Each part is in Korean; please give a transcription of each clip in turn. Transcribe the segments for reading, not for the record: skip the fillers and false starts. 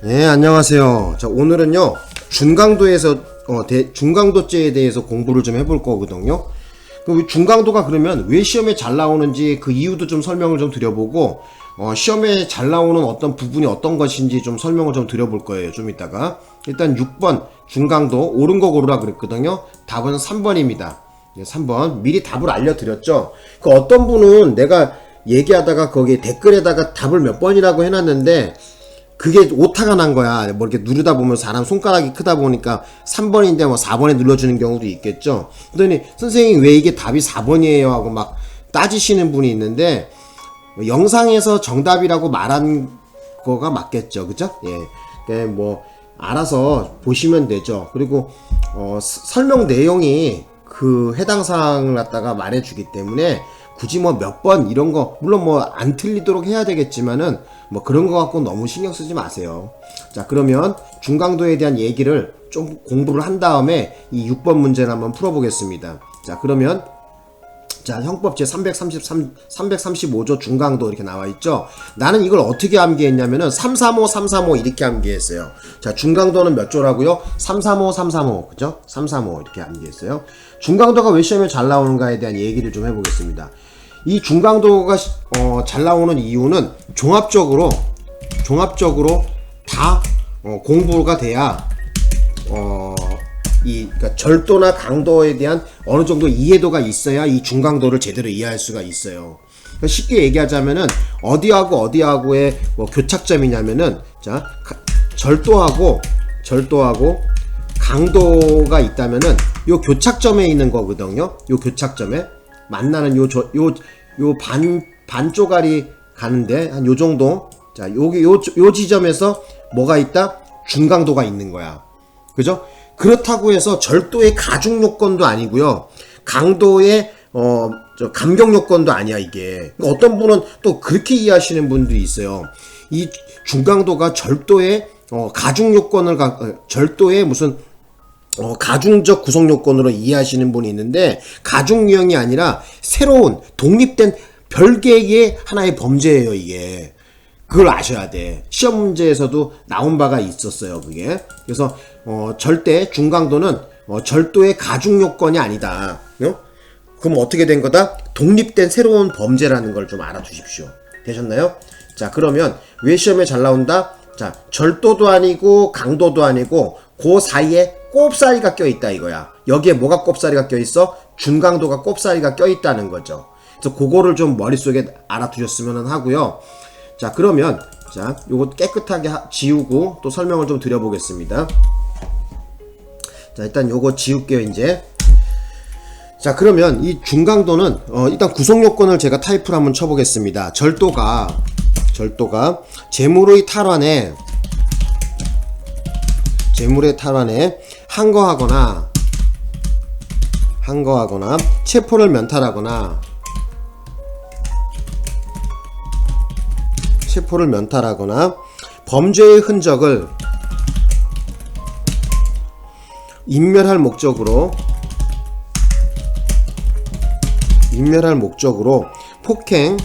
네, 안녕하세요. 자, 오늘은요, 중강도에서, 중강도죄에 대해서 공부를 좀 해볼 거거든요. 중강도가 그러면 왜 시험에 잘 나오는지 그 이유도 좀 설명을 좀 드려보고, 시험에 잘 나오는 어떤 부분이 어떤 것인지 좀 설명을 좀 드려볼 거예요. 좀 이따가. 일단 6번, 중강도, 옳은 거 고르라 그랬거든요. 답은 3번입니다. 3번. 미리 답을 알려드렸죠. 그 어떤 분은 내가 얘기하다가 거기에 댓글에다가 답을 몇 번이라고 해놨는데, 그게 오타가 난 거야. 뭐 이렇게 누르다 보면 사람 손가락이 크다 보니까 3번인데 뭐 4번에 눌러주는 경우도 있겠죠. 그러더니 선생님 왜 이게 답이 4번이에요 하고 막 따지시는 분이 있는데, 영상에서 정답이라고 말한 거가 맞겠죠. 그죠? 예. 뭐 알아서 보시면 되죠. 그리고 설명 내용이 그 해당 사항을 갖다가 말해주기 때문에 굳이 뭐 몇 번 이런 거 물론 뭐 안 틀리도록 해야 되겠지만은 뭐 그런 거 갖고 너무 신경 쓰지 마세요. 자, 그러면 중강도에 대한 얘기를 좀 공부를 한 다음에 이 6번 문제를 한번 풀어보겠습니다. 자, 그러면 자, 형법 제 335조 중강도 이렇게 나와 있죠. 나는 이걸 어떻게 암기했냐면은 335 335 이렇게 암기했어요. 자, 중강도는 몇 조라고요? 335 그죠? 335 이렇게 암기했어요. 중강도가 왜 시험에 잘 나오는가에 대한 얘기를 좀 해보겠습니다. 이 중강도가 잘 나오는 이유는 종합적으로 다 공부가 돼야 그러니까 절도나 강도에 대한 어느 정도 이해도가 있어야 이 중강도를 제대로 이해할 수가 있어요. 그러니까 쉽게 얘기하자면은 어디하고의 뭐 교착점이냐면은 자, 절도하고 강도가 있다면은 요 교착점에 있는 거거든요. 요 교착점에 만나는 요 반 쪼가리 가는데 한 요 정도. 자, 여기 요 지점에서 뭐가 있다? 중강도가 있는 거야. 그죠? 그렇다고 해서 절도의 가중 요건도 아니고요. 강도의 감경 요건도 아니야, 이게. 어떤 분은 또 그렇게 이해하시는 분들이 있어요. 이 중강도가 절도의 가중 요건을 절도의 무슨 가중적 구성 요건으로 이해하시는 분이 있는데, 가중 유형이 아니라 새로운 독립된 별개의 하나의 범죄예요, 이게. 그걸 아셔야 돼. 시험 문제에서도 나온 바가 있었어요, 그게. 그래서 절대 중강도는 절도의 가중 요건이 아니다. 그럼 어떻게 된 거다? 독립된 새로운 범죄라는 걸 좀 알아두십시오. 되셨나요? 자, 그러면 왜 시험에 잘 나온다? 자, 절도도 아니고 강도도 아니고 그 사이에 꼽사리가 껴있다 이거야. 여기에 뭐가 꼽사리가 껴있어? 중강도가 꼽사리가 껴있다는 거죠. 그래서 그거를 좀 머릿속에 알아두셨으면 하고요. 자, 그러면 자, 요거 깨끗하게 지우고 또 설명을 좀 드려보겠습니다. 자, 일단 요거 지울게요, 이제. 자, 그러면 이 중강도는 일단 구성요건을 제가 타입을 한번 쳐보겠습니다. 절도가 재물의 탈환에 항거하거나 체포를 면탈하거나 범죄의 흔적을 인멸할 목적으로 폭행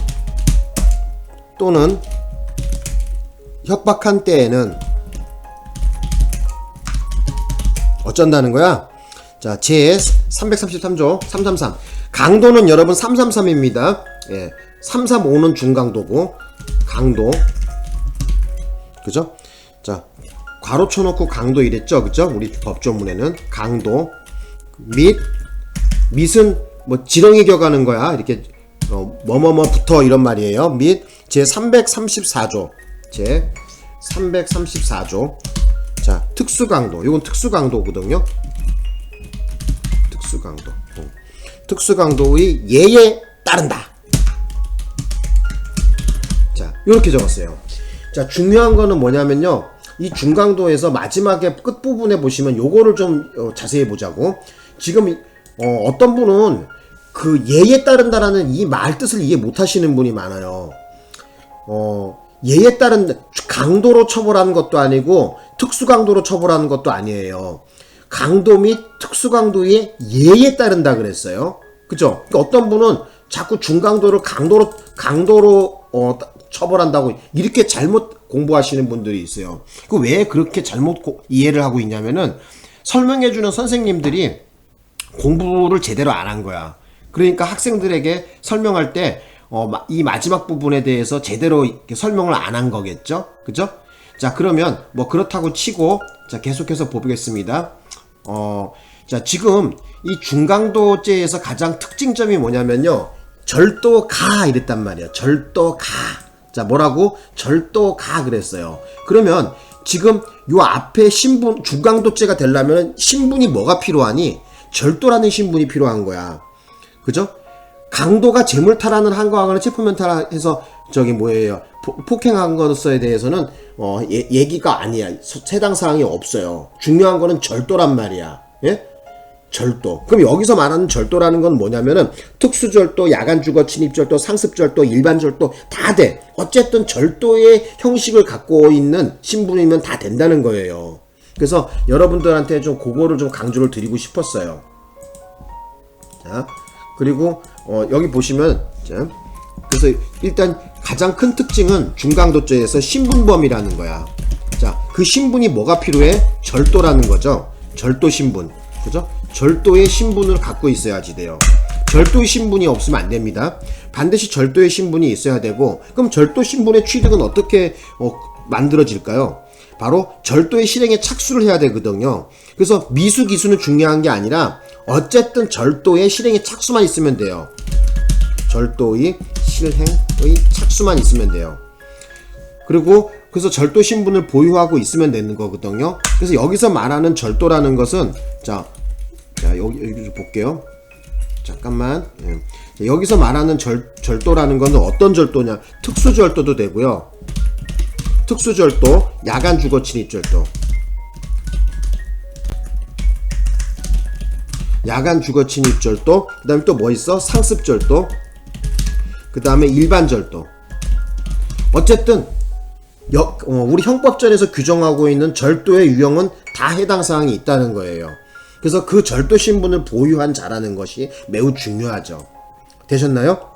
또는 협박한 때에는 어쩐다는 거야? 자, 제 333조 333 강도는 여러분 333입니다. 예, 335는 중강도고 강도, 그죠? 자, 괄호 쳐놓고 강도 이랬죠, 그죠? 우리 법조문에는 강도 밑은 뭐 지렁이 겨가는 거야. 이렇게 뭐뭐뭐부터 이런 말이에요. 및 제 334조 자, 특수강도. 이건 특수강도거든요. 특수강도의 예에 따른다. 자, 요렇게 적었어요. 자, 중요한 거는 뭐냐면요. 이 중강도에서 마지막에 끝부분에 보시면 요거를 좀 자세히 보자고. 지금 어떤 분은 그 예에 따른다라는 이 말 뜻을 이해 못 하시는 분이 많아요. 예에 따른 강도로 처벌하는 것도 아니고 특수강도로 처벌하는 것도 아니에요. 강도 및 특수강도의 예에 따른다 그랬어요. 그죠? 그러니까 어떤 분은 자꾸 중강도를 강도로 처벌한다고 이렇게 잘못 공부하시는 분들이 있어요. 그 왜 그렇게 잘못 이해를 하고 있냐면은 설명해주는 선생님들이 공부를 제대로 안 한 거야. 그러니까 학생들에게 설명할 때 이 마지막 부분에 대해서 제대로 이렇게 설명을 안 한 거겠죠? 그죠? 자, 그러면 뭐 그렇다고 치고 자, 계속해서 보겠습니다. 자, 지금 이 중강도제에서 가장 특징점이 뭐냐면요. 절도가 이랬단 말이야. 절도가. 자, 뭐라고? 절도가 그랬어요. 그러면 지금 요 앞에 신분, 중강도제가 되려면 신분이 뭐가 필요하니? 절도라는 신분이 필요한 거야. 그죠? 강도가 재물탈환을 한 거하고는 체포면탈해서 저기 뭐예요? 폭행한 것에 대해서는 얘기가 아니야. 해당 사항이 없어요. 중요한 거는 절도란 말이야. 예? 절도. 그럼 여기서 말하는 절도라는 건 뭐냐면은 특수절도, 야간주거 침입절도, 상습절도, 일반절도 다 돼. 어쨌든 절도의 형식을 갖고 있는 신분이면 다 된다는 거예요. 그래서 여러분들한테 좀 그거를 좀 강조를 드리고 싶었어요. 자, 그리고 여기 보시면 자, 그래서 일단 가장 큰 특징은 중강도죄에서 신분범이라는 거야. 자, 그 신분이 뭐가 필요해? 절도라는 거죠. 절도 신분. 그죠? 절도의 신분을 갖고 있어야지 돼요. 절도의 신분이 없으면 안 됩니다. 반드시 절도의 신분이 있어야 되고, 그럼 절도 신분의 취득은 어떻게 만들어질까요? 바로 절도의 실행에 착수를 해야 되거든요. 그래서 미수 기수는 중요한 게 아니라 어쨌든 절도의 실행에 착수만 있으면 돼요. 절도의 실행의 착수만 있으면 돼요. 그리고 그래서 절도 신분을 보유하고 있으면 되는 거거든요. 그래서 여기서 말하는 절도라는 것은 자 여기 좀 볼게요. 잠깐만. 예. 여기서 말하는 절도라는 건 어떤 절도냐? 특수절도도 되고요. 특수절도, 야간주거침입절도. 야간주거침입절도, 그 다음에 또 뭐 있어? 상습절도, 그 다음에 일반절도. 어쨌든 우리 형법전에서 규정하고 있는 절도의 유형은 다 해당 사항이 있다는 거예요. 그래서 그 절도 신분을 보유한 자라는 것이 매우 중요하죠. 되셨나요?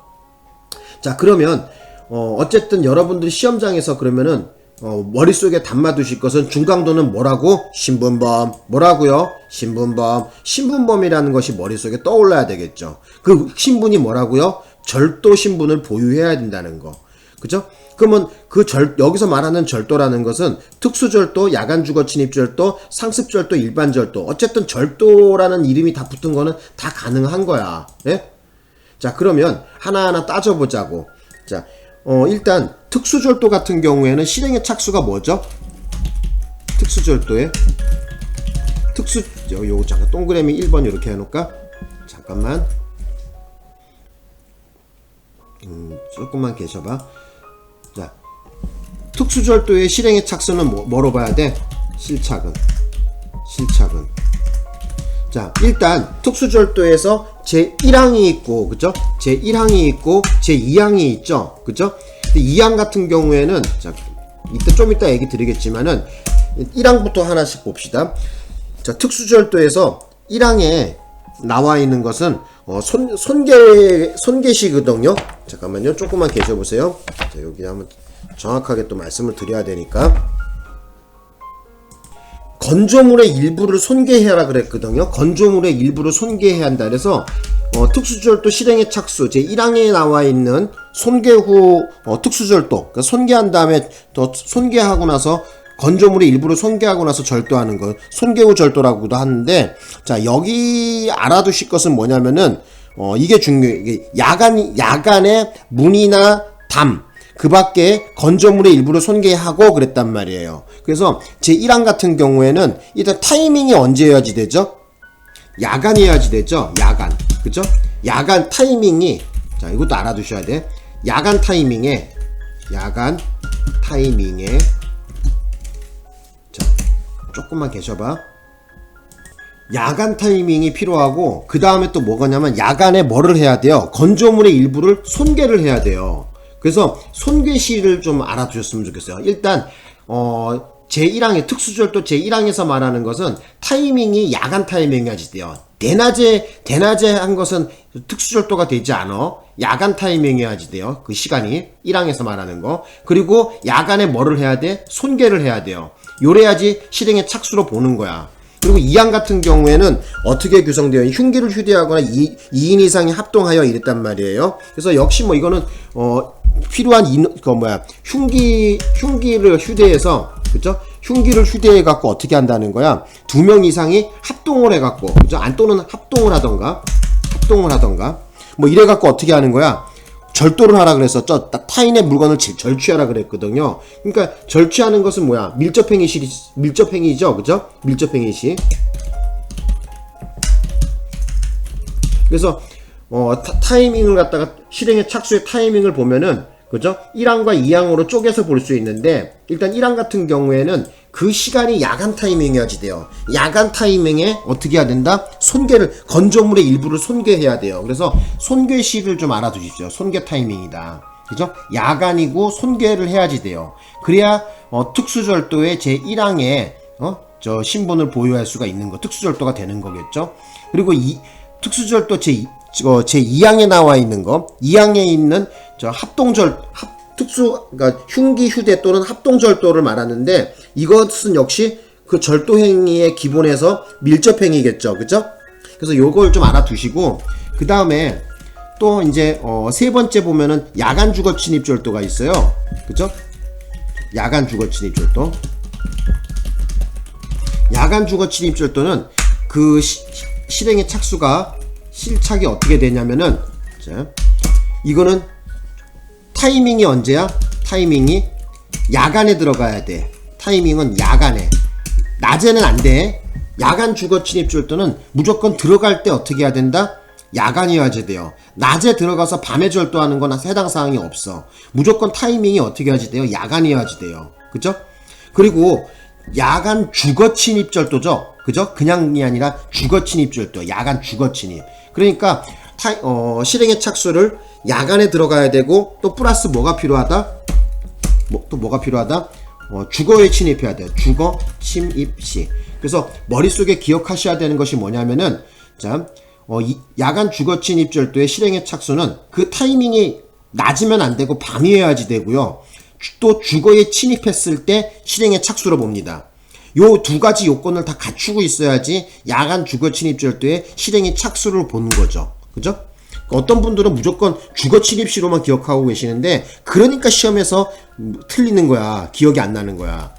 자, 그러면 어쨌든 여러분들이 시험장에서 그러면은 머릿속에 담아두실 것은 중강도는 뭐라고? 신분범. 뭐라고요? 신분범. 신분범이라는 것이 머릿속에 떠올라야 되겠죠. 그 신분이 뭐라고요? 절도 신분을 보유해야 된다는 거. 그죠? 그러면 여기서 말하는 절도라는 것은 특수절도, 야간주거침입절도, 상습절도, 일반절도. 어쨌든 절도라는 이름이 다 붙은 거는 다 가능한 거야. 예? 자, 그러면 하나하나 따져보자고. 자, 일단 특수절도 같은 경우에는 실행의 착수가 뭐죠? 특수절도에 요거 잠깐 동그라미 1번 이렇게 해놓을까? 잠깐만. 조금만 계셔봐. 자, 특수절도의 실행의 착수는 뭐로 봐야 돼? 실착은. 자, 일단 특수절도에서 제1항이 있고, 그죠? 제1항이 있고 제2항이 있죠, 그죠? 2항 같은 경우에는 자, 좀 이따 얘기 드리겠지만은 1항부터 하나씩 봅시다. 자, 특수절도에서 1항에 나와 있는 것은 손괴시거든요. 잠깐만요. 조금만 계셔보세요. 자, 여기 한번 정확하게 또 말씀을 드려야 되니까. 건조물의 일부를 손괴해라 그랬거든요. 건조물의 일부를 손괴해야 한다. 그래서 특수절도 실행의 착수 제1항에 나와 있는 손괴 후 특수절도, 그러니까 손괴한 다음에 손괴하고 나서 건조물의 일부를 손괴하고 나서 절도하는 것, 손괴 후 절도라고도 하는데, 자, 여기 알아두실 것은 뭐냐면은 이게 중요해요. 이게 야간에 문이나 담, 그 밖에 건조물의 일부를 손괴하고 그랬단 말이에요. 그래서 제1항 같은 경우에는 일단 타이밍이 언제여야지 되죠? 야간이어야지 되죠? 야간. 그죠? 야간 타이밍이, 자, 이것도 알아두셔야 돼. 야간 타이밍에, 자, 조금만 계셔봐. 야간 타이밍이 필요하고, 그 다음에 또 뭐가냐면, 야간에 뭐를 해야 돼요? 건조물의 일부를 손괴를 해야 돼요. 그래서 손괴시를 좀 알아두셨으면 좋겠어요. 일단 제1항의 특수절도 제1항에서 말하는 것은 타이밍이 야간 타이밍이야지 돼요. 대낮에 한 것은 특수절도가 되지 않아. 야간 타이밍이야지 돼요. 그 시간이 1항에서 말하는 거. 그리고 야간에 뭐를 해야 돼? 손괴를 해야 돼요. 요래야지 실행의 착수로 보는 거야. 그리고 2항 같은 경우에는 어떻게 구성되어 있는 흉기를 휴대하거나 2인 이상이 합동하여 이랬단 말이에요. 그래서 역시 뭐 이거는 필요한 흉기를 휴대해서, 그죠? 흉기를 휴대해 갖고 어떻게 한다는 거야? 2명 이상이 합동을 해 갖고, 그죠? 또는 합동을 하던가 뭐 이래 갖고 어떻게 하는 거야? 절도를 하라 그래서 타인의 물건을 절취하라 그랬거든요. 그러니까 절취하는 것은 뭐야? 밀접행위죠, 그죠? 밀접행위시. 그래서 타이밍을 갖다가 실행의 착수의 타이밍을 보면은, 그죠? 1항과 2항으로 쪼개서 볼 수 있는데, 일단 1항 같은 경우에는 그 시간이 야간 타이밍이어야지 돼요. 야간 타이밍에 어떻게 해야 된다? 건조물의 일부를 손괴해야 돼요. 그래서 손괴시를 좀 알아두십시오. 손괴 타이밍이다. 그죠? 야간이고 손괴를 해야지 돼요. 그래야 특수절도의 제1항에 신분을 보유할 수가 있는 거, 특수절도가 되는 거겠죠? 그리고 특수절도 제2항에 나와 있는 거, 2항에 있는 그러니까 흉기 휴대 또는 합동절도를 말하는데, 이것은 역시 그 절도 행위의 기본에서 밀접행위겠죠, 그죠? 그래서 요걸 좀 알아두시고, 그 다음에 또 이제 세 번째 보면은 야간 주거 침입 절도가 있어요, 그죠? 야간 주거 침입 절도. 야간 주거 침입 절도는 그 실행의 실착이 어떻게 되냐면은, 자, 이거는 타이밍이 언제야? 타이밍이 야간에 들어가야 돼. 타이밍은 야간에. 낮에는 안 돼. 야간 주거 침입 절도는 무조건 들어갈 때 어떻게 해야 된다? 야간이어야지 돼요. 낮에 들어가서 밤에 절도하는 건 해당 사항이 없어. 무조건 타이밍이 어떻게 해야지 돼요? 야간이어야지 돼요. 그죠? 그리고 야간 주거 침입 절도죠. 그죠? 그냥이 아니라 주거 침입 절도. 야간 주거 침입. 그러니까 실행의 착수를 야간에 들어가야 되고, 또 플러스 뭐가 필요하다? 뭐가 필요하다? 주거에 침입해야 돼요. 주거 침입 시. 그래서 머릿속에 기억하셔야 되는 것이 뭐냐면은, 자, 야간 주거 침입 절도의 실행의 착수는 그 타이밍이 낮이면 안 되고 밤이어야지 되고요. 또 주거에 침입했을 때 실행의 착수로 봅니다. 요 두 가지 요건을 다 갖추고 있어야지 야간 주거 침입 절도의 실행의 착수를 보는 거죠. 그죠? 어떤 분들은 무조건 주거 침입시로만 기억하고 계시는데, 그러니까 시험에서 틀리는 거야. 기억이 안 나는 거야.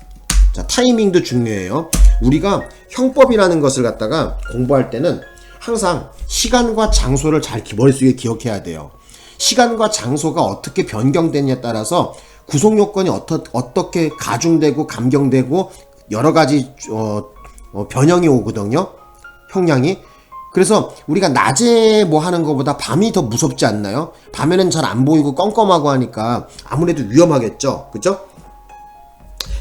자, 타이밍도 중요해요. 우리가 형법이라는 것을 갖다가 공부할 때는 항상 시간과 장소를 잘 머릿속에 기억해야 돼요. 시간과 장소가 어떻게 변경되냐에 따라서 구속 요건이 어떻게 가중되고 감경되고 여러 가지 변형이 오거든요. 형량이. 그래서 우리가 낮에 뭐 하는 것보다 밤이 더 무섭지 않나요? 밤에는 잘 안 보이고 껌껌하고 하니까 아무래도 위험하겠죠, 그죠?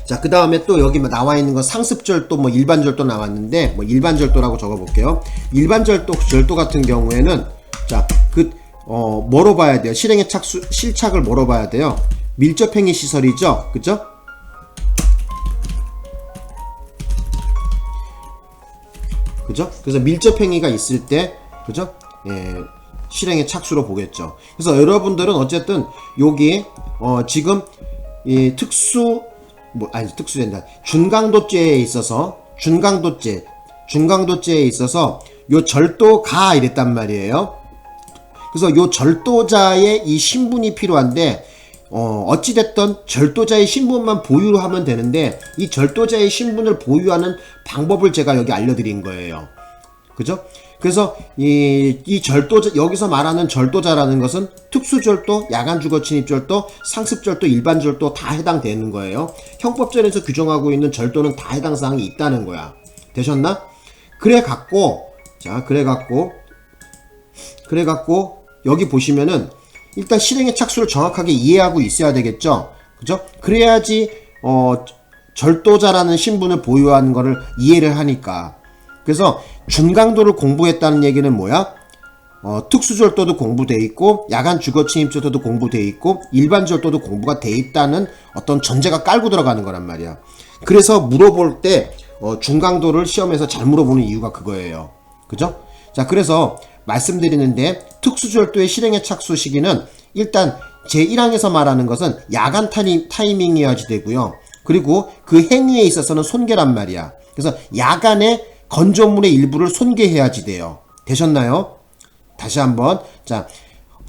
자, 그 다음에 또 여기 나와 있는 건 상습절도, 뭐 일반절도 나왔는데, 뭐 일반절도라고 적어볼게요. 일반절도 같은 경우에는, 자, 뭐로 봐야 돼요? 실행의 실착을 뭐로 봐야 돼요? 밀접행위 시설이죠, 그죠? 그죠? 그래서 밀접행위가 있을 때, 그죠? 예, 실행의 착수로 보겠죠. 그래서 여러분들은 어쨌든 여기 지금 이 특수된다. 준강도죄에 있어서 요 절도가 이랬단 말이에요. 그래서 요 절도자의 이 신분이 필요한데, 어찌됐든 절도자의 신분만 보유하면 되는데, 이 절도자의 신분을 보유하는 방법을 제가 여기 알려드린 거예요. 그죠? 그래서 여기서 말하는 절도자라는 것은 특수절도, 야간주거침입절도, 상습절도, 일반절도 다 해당되는 거예요. 형법전에서 규정하고 있는 절도는 다 해당 사항이 있다는 거야. 되셨나? 그래갖고 여기 보시면은 일단 실행의 착수를 정확하게 이해하고 있어야 되겠죠. 그죠? 그래야지 절도자라는 신분을 보유하는 거를 이해를 하니까. 그래서 준강도를 공부했다는 얘기는 뭐야? 특수절도도 공부돼 있고 야간 주거침입절도도 공부돼 있고 일반절도도 공부가 돼 있다는 어떤 전제가 깔고 들어가는 거란 말이야. 그래서 물어볼 때 중강도를 시험에서 잘 물어보는 이유가 그거예요. 그죠? 자, 그래서 말씀드리는데 특수절도의 실행의 착수 시기는 일단 제1항에서 말하는 것은 야간 타이밍이어야지 되고요. 그리고 그 행위에 있어서는 손괴란 말이야. 그래서 야간에 건조물의 일부를 손괴해야지 돼요. 되셨나요? 다시 한번. 자,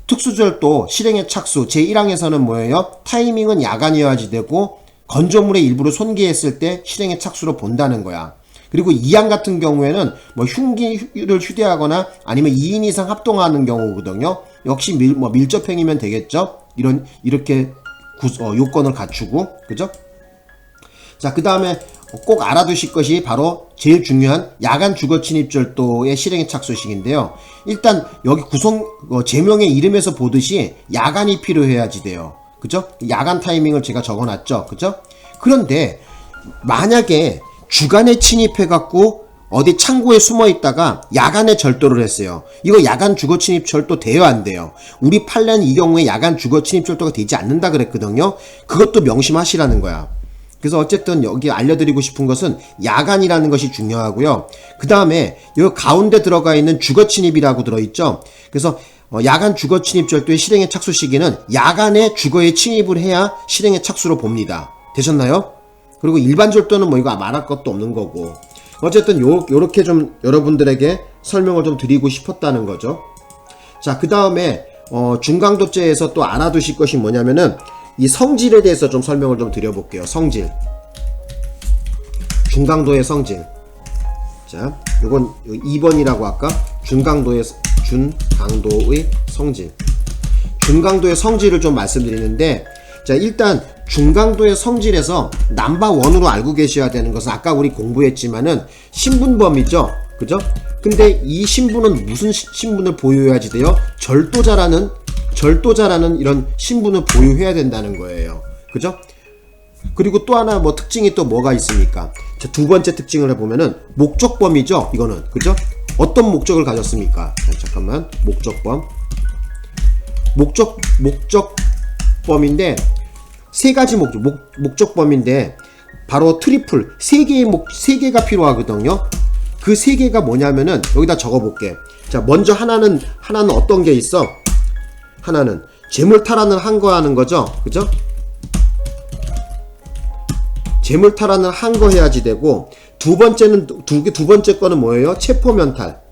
특수절도 실행의 착수 제1항에서는 뭐예요? 타이밍은 야간이어야지 되고 건조물의 일부를 손괴했을 때 실행의 착수로 본다는 거야. 그리고 2항 같은 경우에는 뭐 흉기를 휴대하거나 아니면 2인 이상 합동하는 경우거든요. 역시 밀접행위면 되겠죠. 이렇게 요건을 갖추고, 그죠? 자, 그 다음에 꼭 알아두실 것이 바로 제일 중요한 야간 주거침입절도의 실행의 착수식인데요. 일단 여기 제명의 이름에서 보듯이 야간이 필요해야지 돼요. 그죠? 야간 타이밍을 제가 적어놨죠. 그죠? 그런데 만약에 주간에 침입해갖고 어디 창고에 숨어 있다가 야간에 절도를 했어요. 이거 야간 주거침입 절도 돼요, 안 돼요? 우리 판례는 이 경우에 야간 주거침입 절도가 되지 않는다 그랬거든요. 그것도 명심하시라는 거야. 그래서 어쨌든 여기 알려드리고 싶은 것은 야간이라는 것이 중요하고요. 그 다음에 여기 가운데 들어가 있는 주거침입이라고 들어있죠. 그래서 야간 주거침입 절도의 실행의 착수 시기는 야간에 주거에 침입을 해야 실행의 착수로 봅니다. 되셨나요? 그리고 일반 절도는 뭐 이거 말할 것도 없는 거고. 어쨌든 요렇게 좀 여러분들에게 설명을 좀 드리고 싶었다는 거죠. 자, 그 다음에 중강도죄에서 또 알아두실 것이 뭐냐면은 이 성질에 대해서 좀 설명을 좀 드려볼게요. 성질. 중강도의 성질. 자, 요건 2번이라고 할까? 중강도의 성질. 중강도의 성질을 좀 말씀드리는데, 자, 일단 중강도의 성질에서 넘버1으로 알고 계셔야 되는 것은 아까 우리 공부했지만은 신분범이죠. 그죠? 근데 이 신분은 무슨 신분을 보유해야지 돼요? 절도자라는 이런 신분을 보유해야 된다는 거예요. 그죠? 그리고 또 하나 뭐 특징이 또 뭐가 있습니까? 자, 두 번째 특징을 해보면은 목적범이죠. 이거는. 그죠? 어떤 목적을 가졌습니까? 잠깐만. 목적범인데 세 가지 목적범인데 바로 트리플 세 개가 필요하거든요. 그 세 개가 뭐냐면은 여기다 적어볼게. 자, 먼저 하나는 어떤 게 있어? 하나는 재물 탈환을 한 거 하는 거죠. 그죠? 재물 탈환을 한 거 해야지 되고, 두 번째 거는 뭐예요? 체포면탈.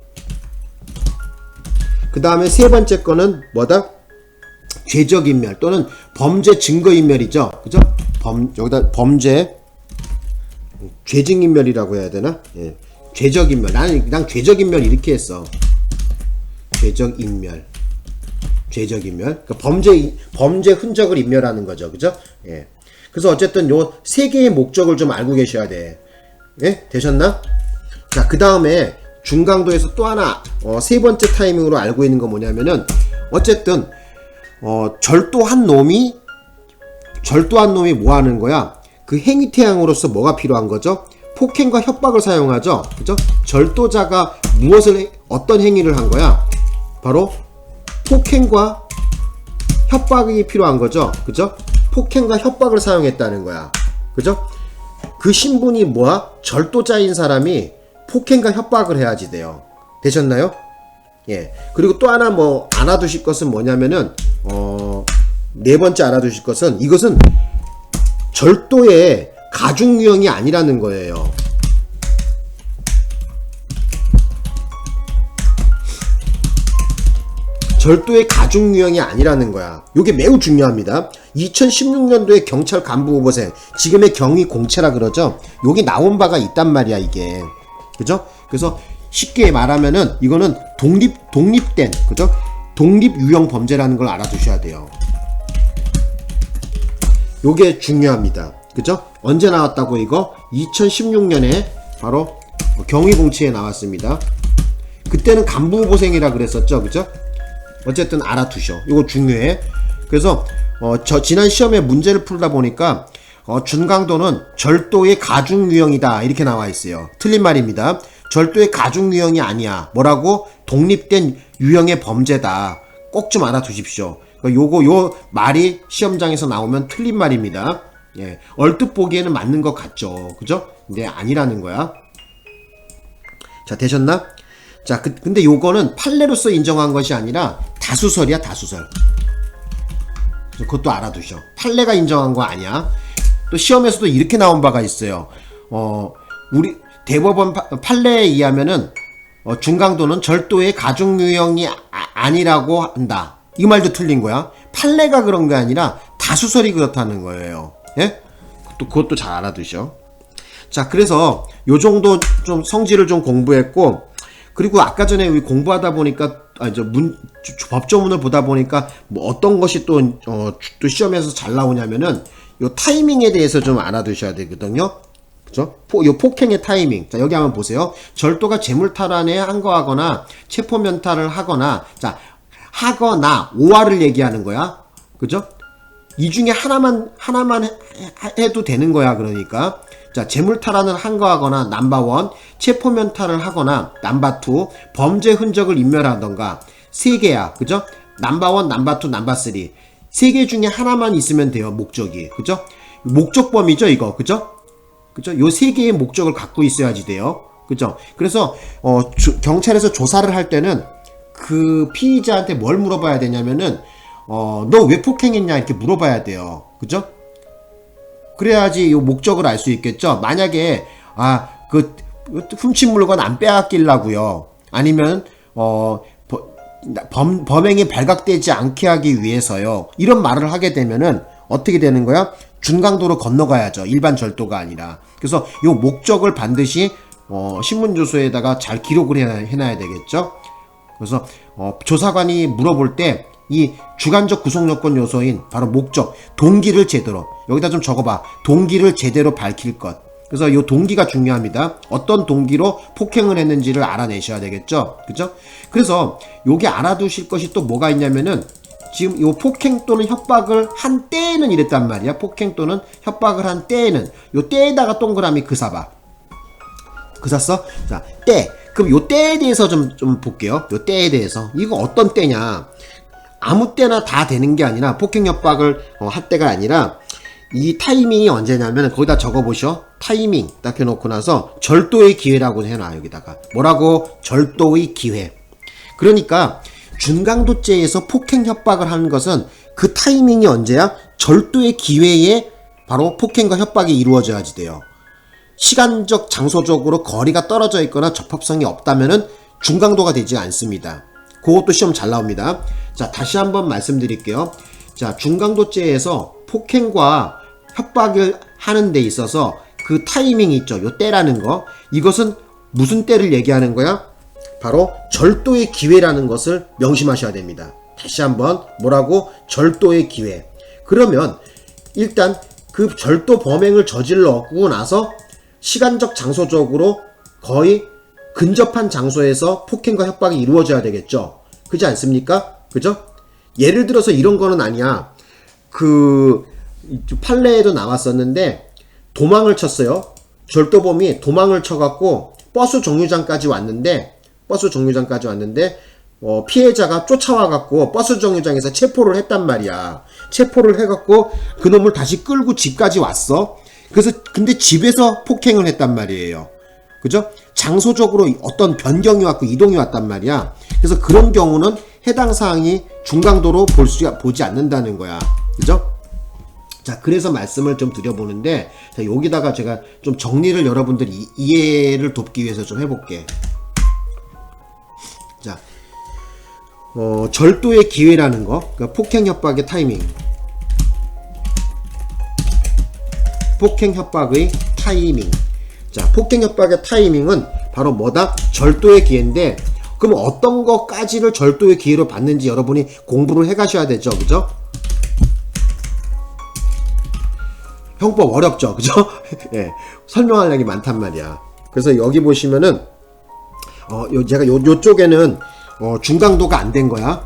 그 다음에 세 번째 거는 뭐다? 죄적인멸 또는 범죄 증거인멸이죠. 그죠? 여기다 범죄 죄증인멸이라고 해야 되나? 예. 죄적인멸. 난 죄적인멸 이렇게 했어. 죄적인멸. 그러니까 범죄 흔적을 인멸하는 거죠. 그죠? 예. 그래서 어쨌든 요 세 개의 목적을 좀 알고 계셔야 돼. 예? 되셨나? 자, 그 다음에 중강도에서 또 하나, 세 번째 타이밍으로 알고 있는 거 뭐냐면은, 어쨌든, 절도한 놈이 뭐 하는 거야? 그 행위태양으로서 뭐가 필요한 거죠? 폭행과 협박을 사용하죠? 그죠? 절도자가 어떤 행위를 한 거야? 바로 폭행과 협박이 필요한 거죠. 그죠? 폭행과 협박을 사용했다는 거야. 그죠? 그 신분이 뭐야? 절도자인 사람이 폭행과 협박을 해야지 돼요. 되셨나요? 예. 그리고 또 하나 뭐 알아두실 것은 뭐냐면은 네 번째 알아두실 것은 이것은 절도의 가중 유형이 아니라는 거예요. 절도의 가중 유형이 아니라는 거야. 이게 매우 중요합니다. 2016년도에 경찰 간부 후보생, 지금의 경위 공채라 그러죠. 여기 나온 바가 있단 말이야, 이게. 그죠? 그래서 쉽게 말하면은 이거는 독립된, 그죠? 독립 유형 범죄라는 걸 알아두셔야 돼요. 요게 중요합니다. 그죠? 언제 나왔다고 이거? 2016년에 바로 경위 공채에 나왔습니다. 그때는 간부 후보생이라 그랬었죠. 그죠? 어쨌든 알아두셔. 이거 중요해. 그래서 지난 시험에 문제를 풀다 보니까 준강도는 절도의 가중 유형이다 이렇게 나와 있어요. 틀린 말입니다. 절도의 가중 유형이 아니야. 뭐라고? 독립된 유형의 범죄다. 꼭 좀 알아두십시오. 요 말이 시험장에서 나오면 틀린 말입니다. 예, 얼뜻 보기에는 맞는 것 같죠. 그죠? 근데 아니라는 거야. 자, 되셨나? 자, 근데 요거는 판례로서 인정한 것이 아니라 다수설이야, 다수설. 그것도 알아두셔. 판례가 인정한 거 아니야. 또 시험에서도 이렇게 나온 바가 있어요. 우리 대법원 판례에 의하면은 중강도는 절도의 가중 유형이 아니라고 한다. 이 말도 틀린 거야. 판례가 그런 게 아니라 다수설이 그렇다는 거예요. 예? 그것도 잘 알아두셔. 자, 그래서 요 정도 좀 성질을 좀 공부했고, 그리고 아까 전에 우리 공부하다 보니까 법조문을 보다 보니까 뭐 어떤 것이 또 시험에서 잘 나오냐면은 요 타이밍에 대해서 좀 알아두셔야 되거든요. 그죠? 요 폭행의 타이밍. 자, 여기 한번 보세요. 절도가 재물탈환에 항거하거나 체포면탈을 하거나, 자, 하거나 오화를 얘기하는 거야. 그죠? 이 중에 하나만 해도 되는 거야. 그러니까. 자, 재물탈환을 항거하거나 넘버 1, 체포면탈을 하거나 넘버 2, 범죄 흔적을 인멸하던가. 세 개야. 그죠? 넘버 1, 넘버 2, 넘버 3. 세 개 중에 하나만 있으면 돼요. 목적이. 그죠? 목적범이죠, 이거. 그죠? 그죠? 요 세 개의 목적을 갖고 있어야지 돼요. 그죠? 그래서 경찰에서 조사를 할 때는 그 피의자한테 뭘 물어봐야 되냐면은 너 왜 폭행했냐 이렇게 물어봐야 돼요. 그죠? 그래야지 요 목적을 알 수 있겠죠. 만약에 그 훔친 물건 안 빼앗기려고요. 아니면 범행이 발각되지 않게 하기 위해서요. 이런 말을 하게 되면은 어떻게 되는 거야? 준강도로 건너가야죠. 일반 절도가 아니라. 그래서 요 목적을 반드시 신문조서에다가 잘 기록을 해놔야 되겠죠. 그래서 조사관이 물어볼 때 이 주관적 구속요건 요소인 바로 목적, 동기를 제대로, 여기다 좀 적어봐. 동기를 제대로 밝힐 것. 그래서 이 동기가 중요합니다. 어떤 동기로 폭행을 했는지를 알아내셔야 되겠죠. 그죠? 그래서 요게 알아두실 것이 또 뭐가 있냐면은 지금 요 폭행 또는 협박을 한 때에는 이랬단 말이야. 폭행 또는 협박을 한 때에는 요 때에다가 동그라미 그사봐. 그샀어? 자, 때. 그럼 요 때에 대해서 좀 볼게요. 요 때에 대해서. 이거 어떤 때냐? 아무 때나 다 되는 게 아니라 폭행 협박을 할 때가 아니라 이 타이밍이 언제냐면 거기다 적어보셔. 타이밍 딱 해놓고 나서 절도의 기회라고 해놔. 여기다가 뭐라고? 절도의 기회. 그러니까 준강도죄에서 폭행 협박을 하는 것은 그 타이밍이 언제야? 절도의 기회에 바로 폭행과 협박이 이루어져야지 돼요. 시간적 장소적으로 거리가 떨어져 있거나 접합성이 없다면은 중강도가 되지 않습니다. 그것도 시험 잘 나옵니다. 자, 다시 한번 말씀드릴게요. 자, 중강도죄에서 폭행과 협박을 하는 데 있어서 그 타이밍이 있죠. 요 때라는 거. 이것은 무슨 때를 얘기하는 거야? 바로 절도의 기회라는 것을 명심하셔야 됩니다. 다시 한번 뭐라고? 절도의 기회. 그러면 일단 그 절도 범행을 저질러고 나서 시간적 장소적으로 거의 근접한 장소에서 폭행과 협박이 이루어져야 되겠죠. 그렇지 않습니까? 그죠? 예를 들어서 이런 거는 아니야. 그 판례에도 나왔었는데 도망을 쳤어요. 절도범이 도망을 쳐갖고 버스 정류장까지 왔는데 피해자가 쫓아와갖고 버스 정류장에서 체포를 했단 말이야. 체포를 해갖고 그놈을 다시 끌고 집까지 왔어. 그래서 근데 집에서 폭행을 했단 말이에요. 그죠? 장소적으로 어떤 변경이 왔고 이동이 왔단 말이야. 그래서 그런 경우는 해당 사항이 중강도로 보지 않는다는 거야. 그죠? 자, 그래서 말씀을 좀 드려보는데, 자, 여기다가 제가 좀 정리를 여러분들이 이해를 돕기 위해서 좀 해볼게. 자, 절도의 기회라는 거, 그러니까 폭행 협박의 타이밍. 폭행 협박의 타이밍. 자, 폭행 협박의 타이밍은 바로 뭐다? 절도의 기회인데, 그럼 어떤 것까지를 절도의 기회로 받는지 여러분이 공부를 해 가셔야 되죠. 그죠? 형법 어렵죠. 그죠? 예. 설명하려기 많단 말이야. 그래서 여기 보시면은, 제가 요쪽에는, 중강도가 안 된 거야.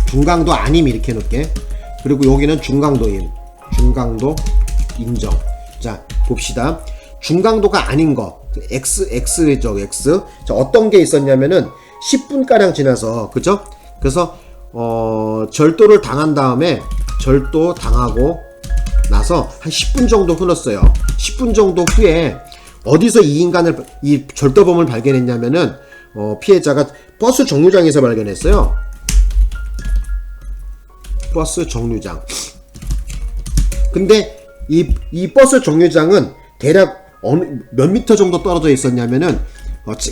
중강도 아님 이렇게 해놓을게. 그리고 여기는 중강도임. 중강도 인정. 자, 봅시다. 중강도가 아닌 거. X죠, X. 자, 어떤 게 있었냐면은 10분가량 지나서, 그죠? 그래서, 절도를 당한 다음에, 절도 당하고 나서 한 10분 정도 흘렀어요. 10분 정도 후에, 어디서 이 절도범을 발견했냐면은, 피해자가 버스 정류장에서 발견했어요. 버스 정류장. 근데, 이 버스 정류장은 대략 몇 미터 정도 떨어져 있었냐면은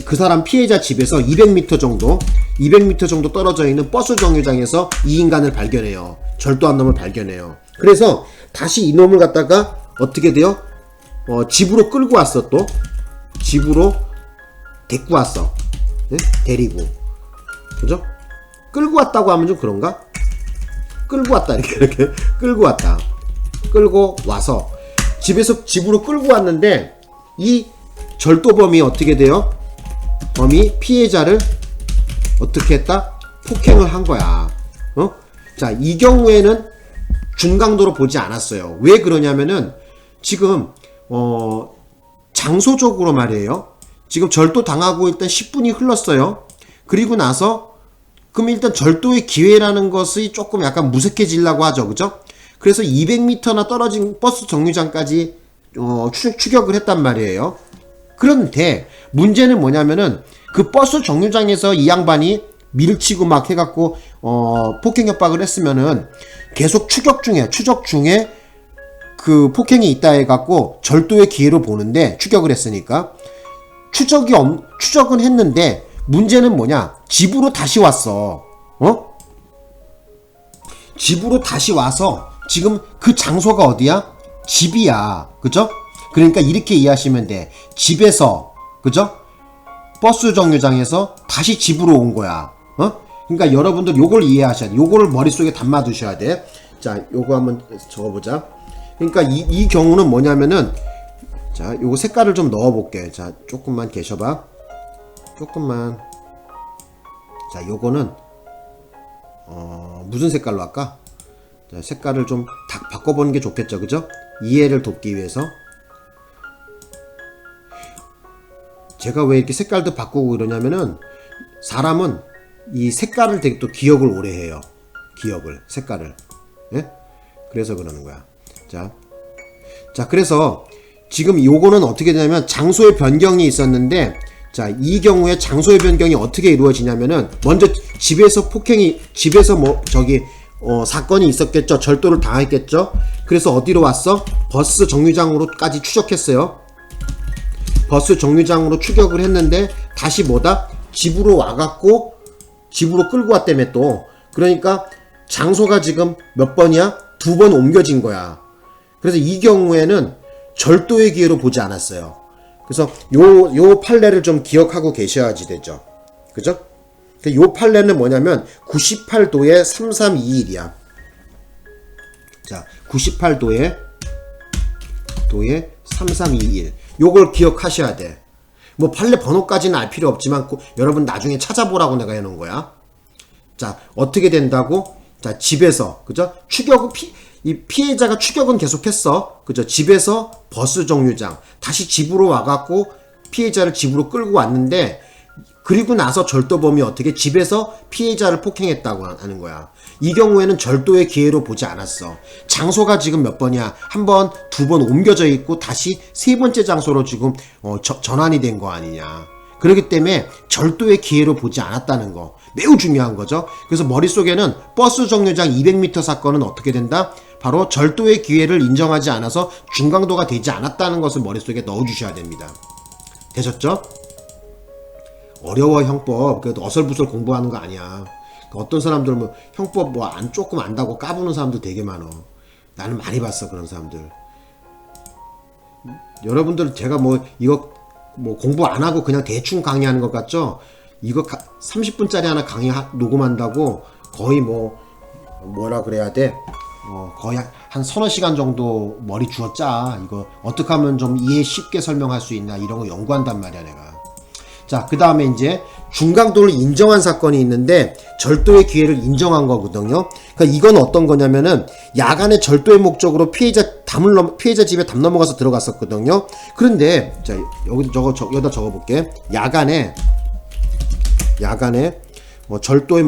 그 사람 피해자 집에서 200m 정도 떨어져 있는 버스 정류장에서 이 인간을 발견해요. 절도한 놈을 발견해요. 그래서 다시 이 놈을 갖다가 어떻게 돼요? 집으로 끌고 왔어. 또 집으로 데리고 왔어. 네? 데리고, 그죠? 끌고 왔다고 하면 좀 그런가? 끌고 왔다, 이렇게 끌고 왔다. 끌고 와서 집으로 끌고 왔는데, 이 절도범이 어떻게 돼요? 범이 피해자를 어떻게 했다? 폭행을 한 거야. 자, 이 경우에는 중강도로 보지 않았어요. 왜 그러냐면은 지금 장소적으로 말이에요. 지금 절도 당하고 일단 10분이 흘렀어요. 그리고 나서 그럼 일단 절도의 기회라는 것이 조금 약간 무색해지려고 하죠. 그죠? 그래서 200m나 떨어진 버스 정류장까지 추격을 했단 말이에요. 그런데 문제는 뭐냐면은 그 버스 정류장에서 이 양반이 밀치고 막 해갖고 폭행 협박을 했으면은 계속 추적 중에 그 폭행이 있다 해갖고 절도의 기회로 보는데, 추격을 했으니까 추적은 했는데 문제는 뭐냐? 집으로 다시 왔어. 집으로 다시 와서 지금 그 장소가 어디야? 집이야. 그죠? 그러니까 이렇게 이해하시면 돼. 집에서, 그죠? 버스 정류장에서 다시 집으로 온 거야. 그러니까 여러분들 요걸 이해하셔야 돼. 요거를 머릿속에 담아 두셔야 돼. 자, 요거 한번 적어보자. 그러니까 이 경우는 뭐냐면은, 자, 요거 색깔을 좀 넣어볼게. 자, 조금만 계셔봐. 조금만. 자, 요거는 무슨 색깔로 할까? 자, 색깔을 좀 바꿔보는 게 좋겠죠, 그죠? 이해를 돕기 위해서. 제가 왜 이렇게 색깔도 바꾸고 그러냐면은, 사람은 이 색깔을 되게 또 기억을 오래 해요. 색깔을. 예? 그래서 그러는 거야. 자, 그래서 지금 요거는 어떻게 되냐면 장소의 변경이 있었는데, 자, 이 경우에 장소의 변경이 어떻게 이루어지냐면은, 먼저 집에서 사건이 있었겠죠. 절도를 당했겠죠. 그래서 어디로 왔어? 버스 정류장으로까지 추적했어요. 버스 정류장으로 추격을 했는데, 다시 뭐다? 집으로 와갖고 집으로 끌고 왔다며 또. 그러니까 장소가 지금 몇 번이야? 2번 옮겨진 거야. 그래서 이 경우에는 절도의 기회로 보지 않았어요. 그래서 요 판례를 좀 기억하고 계셔야지 되죠. 그죠? 요 판례는 뭐냐면 98도의 3321이야. 자, 98도의 3321. 요걸 기억하셔야 돼. 뭐 판례 번호까지는 알 필요 없지만 여러분 나중에 찾아보라고 내가 해놓은 거야. 자, 어떻게 된다고? 자, 집에서, 그죠? 이 피해자가 추격은 계속했어. 그죠? 집에서 버스 정류장, 다시 집으로 와갖고 피해자를 집으로 끌고 왔는데, 그리고 나서 절도범이 어떻게 집에서 피해자를 폭행했다고 하는 거야. 이 경우에는 절도의 기회로 보지 않았어. 장소가 지금 몇 번이야? 한 번, 2번 옮겨져 있고 다시 3번째 장소로 지금 전환이 된 거 아니냐. 그렇기 때문에 절도의 기회로 보지 않았다는 거 매우 중요한 거죠. 그래서 머릿속에는 버스 정류장 200m 사건은 어떻게 된다? 바로 절도의 기회를 인정하지 않아서 중강도가 되지 않았다는 것을 머릿속에 넣어주셔야 됩니다. 되셨죠? 어려워, 형법. 그래도 어설부설 공부하는 거 아니야. 어떤 사람들은 뭐 형법 조금 안다고 까부는 사람들 되게 많어. 나는 많이 봤어, 그런 사람들. 여러분들 제가 이거 공부 안 하고 그냥 대충 강의하는 것 같죠? 이거 30분짜리 하나 강의 녹음한다고 거의 뭐라 그래야 돼? 거의 한 서너 시간 정도 머리 주워 짜. 이거 어떻게 하면 좀 이해 쉽게 설명할 수 있나 이런 거 연구한단 말이야, 내가. 자, 그 다음에 이제 중강도를 인정한 사건이 있는데 절도의 기회를 인정한 거거든요. 그러니까 이건 어떤 거냐면은 야간에 절도의 목적으로 피해자 집에 담 넘어가서 들어갔었거든요. 그런데 자, 여기다 적어볼게. 야간에 절도의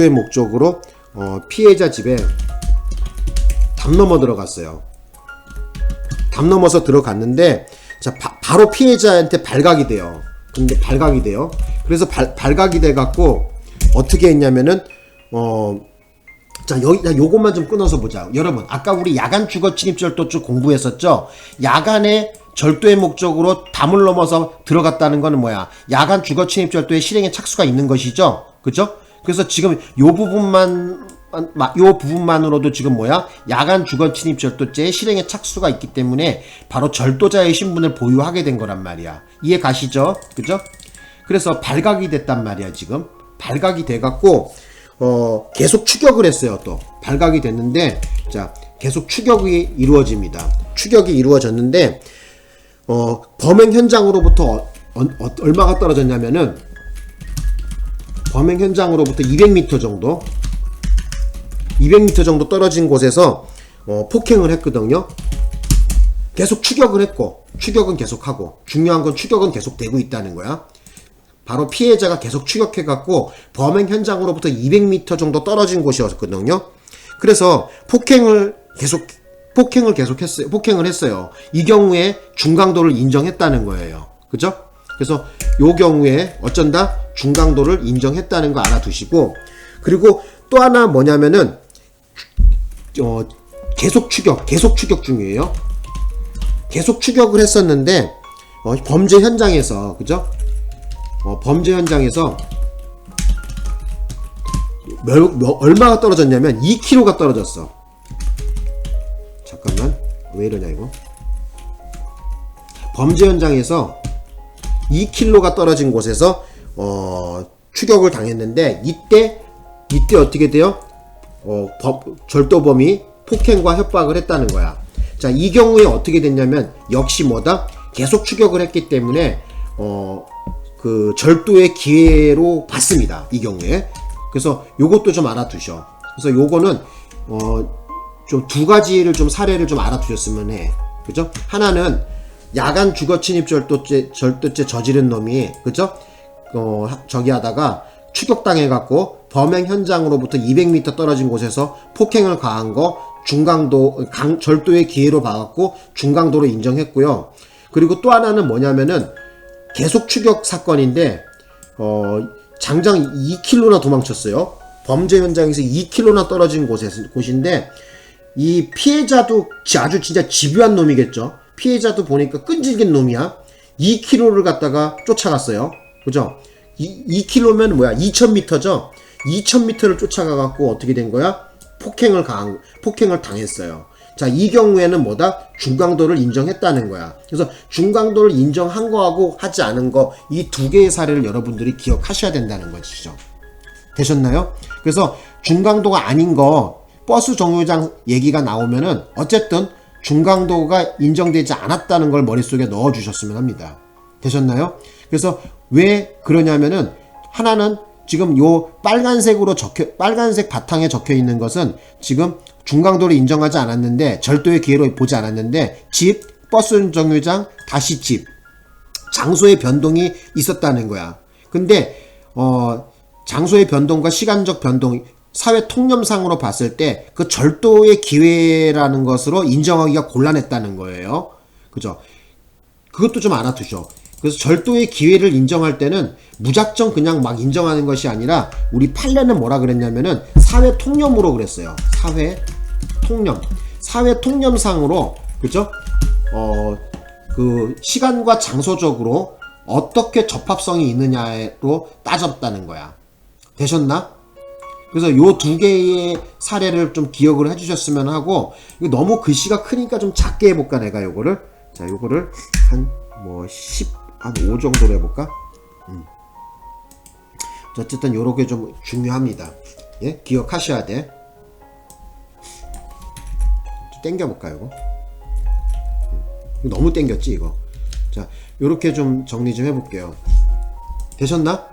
목적으로 피해자 집에 담 넘어 들어갔어요. 담 넘어서 들어갔는데 자, 바로 피해자한테 발각이 돼요. 근데 발각이 돼요. 그래서 발각이 돼 갖고 어떻게 했냐면은 자, 요것만 좀 끊어서 보자. 여러분, 아까 우리 야간 주거 침입 절도 쪽 공부했었죠? 야간에 절도의 목적으로 담을 넘어서 들어갔다는 거는 뭐야? 야간 주거 침입 절도의 실행에 착수가 있는 것이죠? 그죠? 그래서 지금 요 부분만으로도 지금 뭐야? 야간 주거 침입 절도죄의 실행에 착수가 있기 때문에 바로 절도자의 신분을 보유하게 된 거란 말이야. 이해 가시죠? 그죠? 그래서 발각이 됐단 말이야, 지금. 발각이 돼갖고, 계속 추격을 했어요, 또. 발각이 됐는데, 자, 계속 추격이 이루어집니다. 추격이 이루어졌는데, 범행 현장으로부터 얼마가 떨어졌냐면은, 범행 현장으로부터 200m 정도 떨어진 곳에서 폭행을 했거든요. 계속 추격을 했고 추격은 계속하고 중요한 건 추격은 계속되고 있다는 거야. 바로 피해자가 계속 추격해갖고 범행 현장으로부터 200m 정도 떨어진 곳이었거든요. 그래서 폭행을 했어요. 이 경우에 중강도를 인정했다는 거예요. 그죠? 그래서 요 경우에 어쩐다? 중강도를 인정했다는 거 알아두시고, 그리고 또 하나 뭐냐면은 계속 추격 중이에요. 계속 추격을 했었는데 범죄 현장에서, 그죠? 범죄 현장에서 얼마가 떨어졌냐면 2kg가 떨어졌어. 잠깐만, 왜 이러냐 이거. 범죄 현장에서 2kg가 떨어진 곳에서 추격을 당했는데 이때 어떻게 돼요? 절도범이 폭행과 협박을 했다는 거야. 자, 이 경우에 어떻게 됐냐면 역시 뭐다? 계속 추격을 했기 때문에 그 절도의 기회로 봤습니다. 이 경우에. 그래서 요것도 좀 알아두셔. 그래서 요거는 좀 두 가지를 좀 사례를 좀 알아두셨으면 해. 그죠? 하나는 야간 주거 침입 절도죄 저지른 놈이, 그죠? 저기 하다가 추격당해갖고 범행 현장으로부터 200m 떨어진 곳에서 폭행을 가한 거 절도의 기회로 봐갖고 중강도로 인정했고요. 그리고 또 하나는 뭐냐면은 계속 추격 사건인데 장장 2km나 도망쳤어요. 범죄 현장에서 2km나 떨어진 곳인데 이 피해자도 아주 진짜 집요한 놈이겠죠. 피해자도 보니까 끈질긴 놈이야. 2km를 갖다가 쫓아갔어요. 그죠? 2km면 뭐야? 2000m죠? 2000m를 쫓아가갖고 어떻게 된 거야? 폭행을 당했어요. 자, 이 경우에는 뭐다? 중강도를 인정했다는 거야. 그래서 중강도를 인정한 거하고 하지 않은 거, 이 두 개의 사례를 여러분들이 기억하셔야 된다는 것이죠. 되셨나요? 그래서 중강도가 아닌 거, 버스 정류장 얘기가 나오면은 어쨌든 중강도가 인정되지 않았다는 걸 머릿속에 넣어주셨으면 합니다. 되셨나요? 그래서 왜 그러냐면은 하나는 지금 요 빨간색 바탕에 적혀 있는 것은 지금 중강도를 인정하지 않았는데 절도의 기회로 보지 않았는데 버스 정류장, 다시 장소의 변동이 있었다는 거야. 근데 장소의 변동과 시간적 변동, 사회 통념상으로 봤을 때 그 절도의 기회라는 것으로 인정하기가 곤란했다는 거예요. 그죠? 그것도 좀 알아두죠. 그래서 절도의 기회를 인정할 때는 무작정 그냥 막 인정하는 것이 아니라 우리 판례는 뭐라 그랬냐면은 사회 통념으로 그랬어요. 사회 통념상으로, 그죠? 그 시간과 장소적으로 어떻게 접합성이 있느냐로 따졌다는 거야. 되셨나? 그래서 요 두 개의 사례를 좀 기억을 해주셨으면 하고, 이거 너무 글씨가 크니까 좀 작게 해볼까, 내가 요거를. 자, 요거를 한 5 정도로 해볼까? 어쨌든 요렇게 좀 중요합니다. 예? 기억하셔야 돼. 좀 땡겨볼까, 요거? 이거 너무 땡겼지, 이거. 자, 요렇게 좀 정리 좀 해볼게요. 되셨나?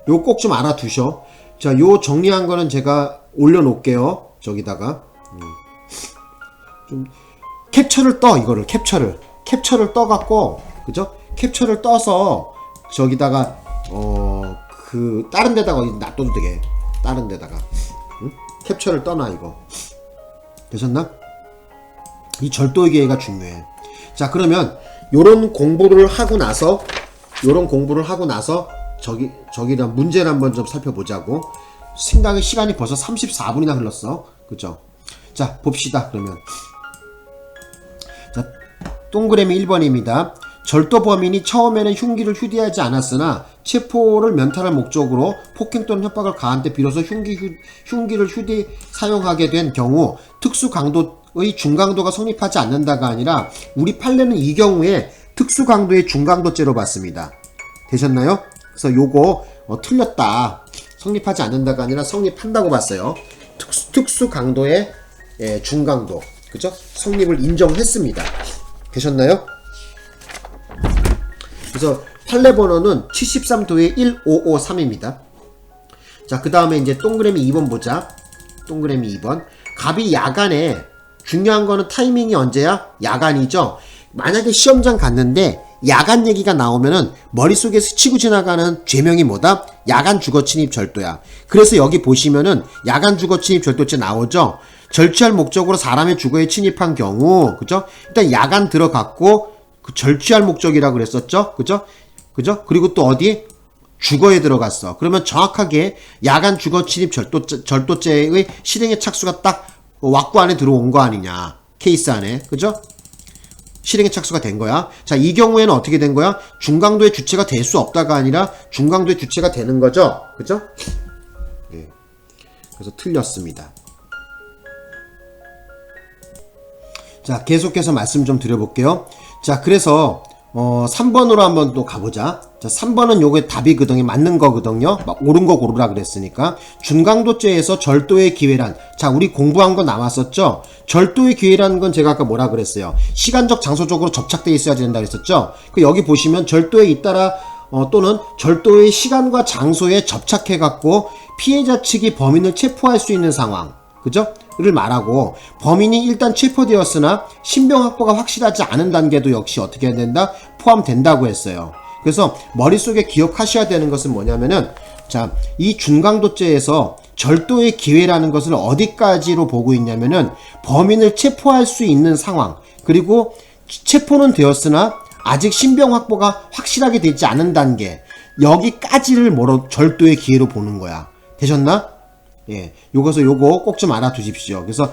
요 꼭 좀 알아두셔. 자, 요 정리한 거는 제가 올려놓을게요. 저기다가. 좀, 캡처를 떠, 이거를, 캡처를 떠갖고, 그죠? 캡처를 떠서, 저기다가, 다른 데다가 놔둬도 되게. 다른 데다가. 응? 캡처를 떠놔, 이거. 되셨나? 이 절도의 기회가 중요해. 자, 그러면, 요런 공부를 하고 나서, 저기다 문제를 한번 좀 살펴보자고. 생각의 시간이 벌써 34분이나 흘렀어. 그죠? 자, 봅시다, 그러면. 자, 동그라미 1번입니다. 절도 범인이 처음에는 흉기를 휴대하지 않았으나 체포를 면탈할 목적으로 폭행 또는 협박을 가한 때 비로소 흉기를 사용하게 된 경우 특수 강도의 중강도가 성립하지 않는다가 아니라 우리 판례는 이 경우에 특수 강도의 중강도죄로 봤습니다. 되셨나요? 그래서 요거 틀렸다. 성립하지 않는다가 아니라 성립한다고 봤어요. 특수 강도의 중강도. 그죠? 성립을 인정했습니다. 되셨나요? 그래서 판례 번호는 73도의 1553입니다. 자, 그 다음에 이제 동그라미 2번 보자. 동그라미 2번. 갑이 야간에, 중요한 거는 타이밍이 언제야? 야간이죠? 만약에 시험장 갔는데 야간 얘기가 나오면은 머릿속에 스치고 지나가는 죄명이 뭐다? 야간 주거침입 절도야. 그래서 여기 보시면은 야간 주거침입 절도죄 나오죠? 절취할 목적으로 사람의 주거에 침입한 경우, 그죠? 일단 야간 들어갔고, 절취할 목적이라 그랬었죠? 그죠? 그리고 또 어디? 주거에 들어갔어. 그러면 정확하게 야간 주거 침입 절도죄의 실행의 착수가 딱 왁구 안에 들어온 거 아니냐. 케이스 안에. 그죠? 실행의 착수가 된 거야. 자, 이 경우에는 어떻게 된 거야? 중강도의 주체가 될 수 없다가 아니라 중강도의 주체가 되는 거죠? 그죠? 네. 그래서 틀렸습니다. 자, 계속해서 말씀 좀 드려볼게요. 자, 그래서 3번으로 한번 또 가보자. 자, 3번은 요게 답이거든요. 맞는 거거든요. 막 옳은 거 고르라 그랬으니까. 중강도죄에서 절도의 기회란. 자, 우리 공부한 거 나왔었죠? 절도의 기회라는 건 제가 아까 뭐라 그랬어요? 시간적, 장소적으로 접착되어 있어야 된다 그랬었죠? 여기 보시면 절도에 잇따라 또는 절도의 시간과 장소에 접착해갖고 피해자 측이 범인을 체포할 수 있는 상황. 그죠? 를 말하고 범인이 일단 체포되었으나 신병 확보가 확실하지 않은 단계도 역시 어떻게 해야 된다? 포함된다고 했어요. 그래서 머릿속에 기억하셔야 되는 것은 뭐냐면은 자, 이 중강도죄에서 절도의 기회라는 것을 어디까지로 보고 있냐면은 범인을 체포할 수 있는 상황, 그리고 체포는 되었으나 아직 신병 확보가 확실하게 되지 않은 단계, 여기까지를 뭐로 절도의 기회로 보는 거야. 되셨나? 예, 요거 꼭 좀 알아두십시오. 그래서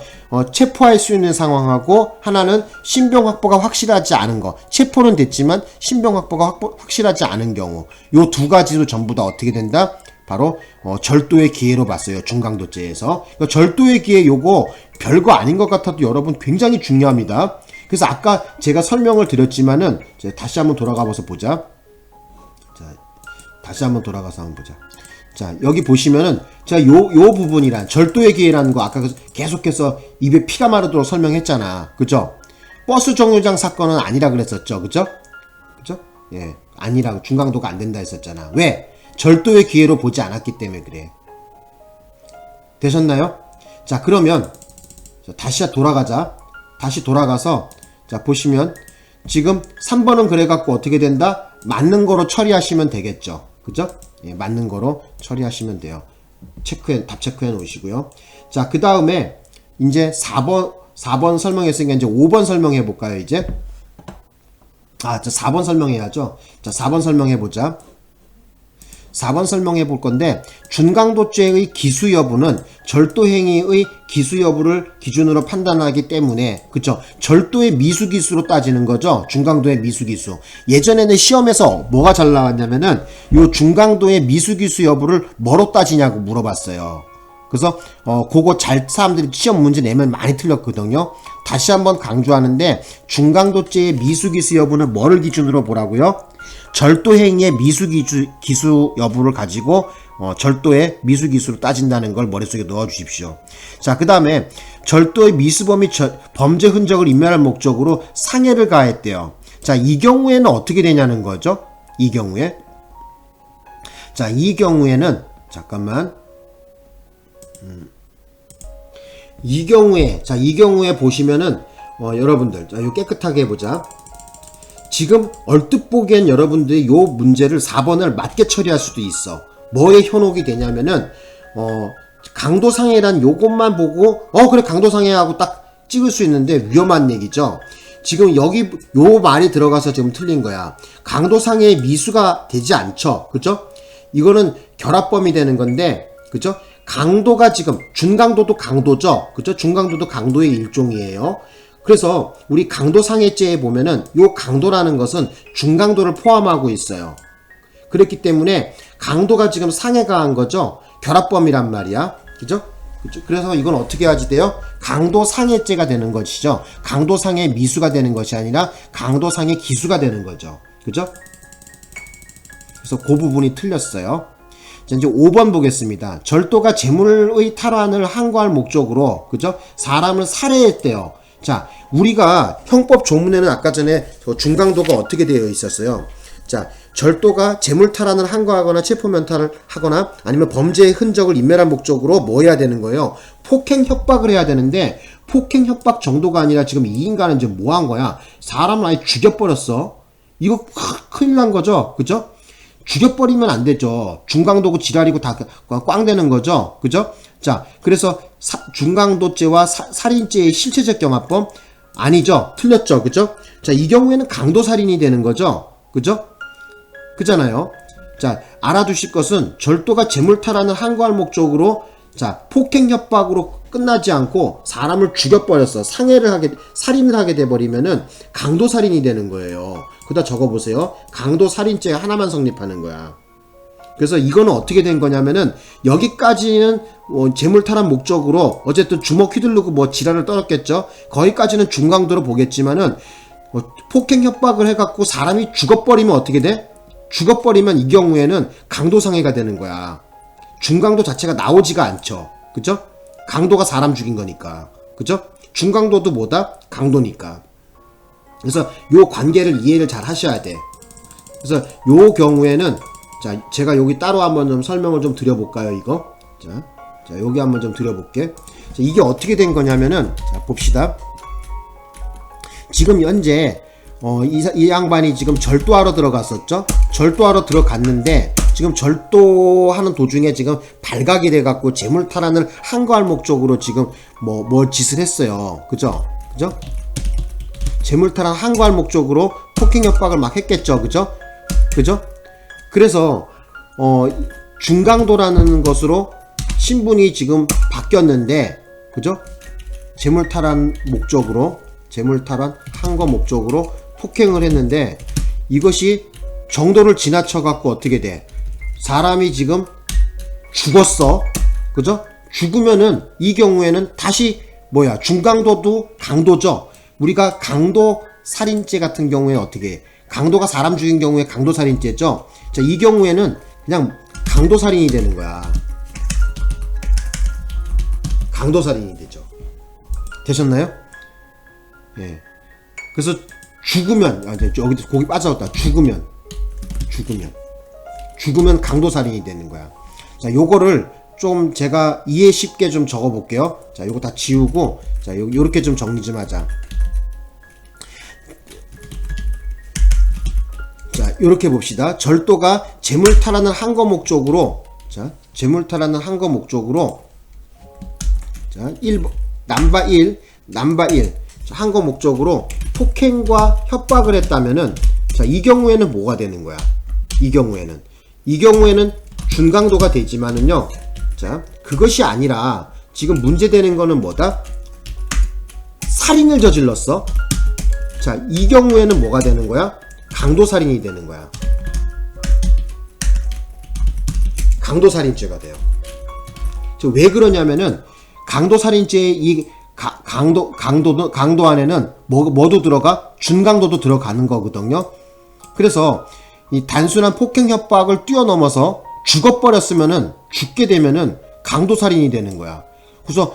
체포할 수 있는 상황하고 하나는 신병 확보가 확실하지 않은 거. 체포는 됐지만 신병 확보가 확실하지 않은 경우. 요 두 가지도 전부 다 어떻게 된다? 바로 절도의 기회로 봤어요. 중강도죄에서. 절도의 기회 요거 별거 아닌 것 같아도 여러분 굉장히 중요합니다. 그래서 아까 제가 설명을 드렸지만은 다시 한번 돌아가서 보자. 자, 다시 한번 돌아가서 한번 보자. 자, 여기 보시면은, 자, 요 부분이란, 절도의 기회라는 거, 아까 계속해서 입에 피가 마르도록 설명했잖아. 그죠? 버스 정류장 사건은 아니라 그랬었죠. 그죠? 예. 아니라고, 중강도가 안 된다 했었잖아. 왜? 절도의 기회로 보지 않았기 때문에 그래. 되셨나요? 자, 그러면, 다시 돌아가자. 다시 돌아가서, 자, 보시면, 지금 3번은 그래갖고 어떻게 된다? 맞는 거로 처리하시면 되겠죠. 그죠? 예, 맞는 거로 처리하시면 돼요. 답 체크해 놓으시고요. 자, 그 다음에 이제 4번 설명했으니까 이제 5번 설명해 볼까요, 이제? 자, 4번 설명해야죠. 자, 4번 설명해 보자. 4번 설명해 볼 건데, 준강도죄의 기수 여부는 절도 행위의 기수 여부를 기준으로 판단하기 때문에, 그쵸? 절도의 미수 기수로 따지는 거죠. 중강도의 미수 기수. 예전에는 시험에서 뭐가 잘 나왔냐면은, 요 중강도의 미수 기수 여부를 뭐로 따지냐고 물어봤어요. 그래서, 그거 사람들이 시험 문제 내면 많이 틀렸거든요. 다시 한번 강조하는데, 중강도죄의 미수 기수 여부는 뭐를 기준으로 보라고요? 절도 행위의 미수 기수 여부를 가지고 절도의 미수 기수로 따진다는 걸 머릿속에 넣어 주십시오. 자, 그 다음에 절도의 미수범이 범죄 흔적을 인멸할 목적으로 상해를 가했대요. 자, 이 경우에는 어떻게 되냐는 거죠. 이 경우에. 자, 이 경우에는 잠깐만. 이 경우에 보시면은 여러분들, 자, 요 깨끗하게 해보자. 지금 얼뜻 보기엔 여러분들이 요 문제를 4번을 맞게 처리할 수도 있어. 뭐에 현혹이 되냐면은 강도상해란 요것만 보고 그래 강도상해하고 딱 찍을 수 있는데 위험한 얘기죠. 지금 여기 요 말이 들어가서 지금 틀린 거야. 강도상해의 미수가 되지 않죠. 그죠? 이거는 결합범이 되는 건데, 그죠? 강도가 지금 준강도도 강도죠. 그죠? 중강도도 강도의 일종이에요. 그래서 우리 강도상해죄에 보면은 요 강도라는 것은 중강도를 포함하고 있어요. 그렇기 때문에 강도가 지금 상해가 한 거죠. 결합범이란 말이야. 그죠? 그죠? 그래서 이건 어떻게 하지 돼요? 강도상해죄가 되는 것이죠. 강도상해 미수가 되는 것이 아니라 강도상해 기수가 되는 거죠. 그죠? 그래서 그 부분이 틀렸어요. 자, 이제 5번 보겠습니다. 절도가 재물의 탈환을 항거할 목적으로, 그죠? 사람을 살해했대요. 자, 우리가 형법 조문에는 아까 전에 중강도가 어떻게 되어 있었어요? 자, 절도가 재물 탈환을 항거하거나 체포 면탈을 하거나 아니면 범죄의 흔적을 인멸한 목적으로 뭐 해야 되는 거예요? 폭행 협박을 해야 되는데, 폭행 협박 정도가 아니라 지금 이 인간은 지금 뭐 한 거야? 사람을 아예 죽여버렸어. 이거 큰일 난 거죠? 그죠? 죽여버리면 안 되죠. 중강도고 지랄이고 다 꽝 되는 거죠. 그죠? 자, 그래서 중강도죄와 살인죄의 실체적 경합범 아니죠. 틀렸죠. 그죠? 자, 이 경우에는 강도살인이 되는 거죠. 그죠? 그잖아요. 자, 알아두실 것은 절도가 재물탈환을 항거할 목적으로, 자, 폭행 협박으로 끝나지 않고 사람을 죽여버렸어. 살인을 하게 돼버리면은 강도살인이 되는 거예요. 그다 적어보세요. 강도살인죄 하나만 성립하는 거야. 그래서 이거는 어떻게 된 거냐면은 여기까지는 재물탈환 목적으로 어쨌든 주먹 휘두르고 뭐 지랄을 떨었겠죠. 거기까지는 중강도로 보겠지만은 폭행 협박을 해갖고 사람이 죽어버리면 어떻게 돼? 죽어버리면 이 경우에는 강도상해가 되는 거야. 중강도 자체가 나오지가 않죠. 그죠? 강도가 사람 죽인 거니까. 그죠? 중강도도 뭐다? 강도니까. 그래서 요 관계를 이해를 잘 하셔야 돼. 그래서 요 경우에는, 자, 제가 여기 따로 한번 좀 설명을 좀 드려볼까요, 이거? 자, 여기 한번 좀 드려볼게. 자, 이게 어떻게 된 거냐면은, 자, 봅시다. 지금 현재, 이 양반이 지금 절도하러 들어갔었죠? 절도하러 들어갔는데, 지금 절도하는 도중에 지금 발각이 돼갖고 재물탈환을 항거할 목적으로 지금 뭐 짓을 했어요. 그죠? 그죠? 재물탈환 항거할 목적으로 폭행 협박을 막 했겠죠. 그죠? 그죠? 그래서 중강도라는 것으로 신분이 지금 바뀌었는데, 그죠? 재물탈환 항거 목적으로 폭행을 했는데, 이것이 정도를 지나쳐 갖고 어떻게 돼? 사람이 지금 죽었어. 그죠? 죽으면은 이 경우에는 다시 중강도도 강도죠. 우리가 강도 살인죄 같은 경우에 어떻게 해? 강도가 사람 죽인 경우에 강도 살인죄죠. 자, 이 경우에는 그냥 강도 살인이 되는 거야. 강도 살인이 되죠. 되셨나요? 예. 그래서 죽으면 여기 고기 빠져왔다. 죽으면 강도 살인이 되는 거야. 자, 요거를 좀 제가 이해 쉽게 좀 적어 볼게요. 자, 요거 다 지우고, 자, 요렇게 좀 정리 좀 하자. 자, 요렇게 봅시다. 절도가 재물탈환을 항거 목적으로, 자, 재물탈환을 항거 목적으로, 자, 남바 1, 자, 항거 목적으로 폭행과 협박을 했다면은, 자, 이 경우에는 뭐가 되는 거야? 이 경우에는 준강도가 되지만은요, 자, 그것이 아니라 지금 문제되는 거는 뭐다? 살인을 저질렀어. 자, 이 경우에는 뭐가 되는 거야? 강도살인이 되는 거야. 강도살인죄가 돼요. 왜 그러냐면은 강도살인죄의 이 강도 안에는 뭐도 들어가? 준강도도 들어가는 거거든요. 그래서 이 단순한 폭행 협박을 뛰어넘어서 죽어버렸으면은, 죽게 되면은 강도살인이 되는 거야. 그래서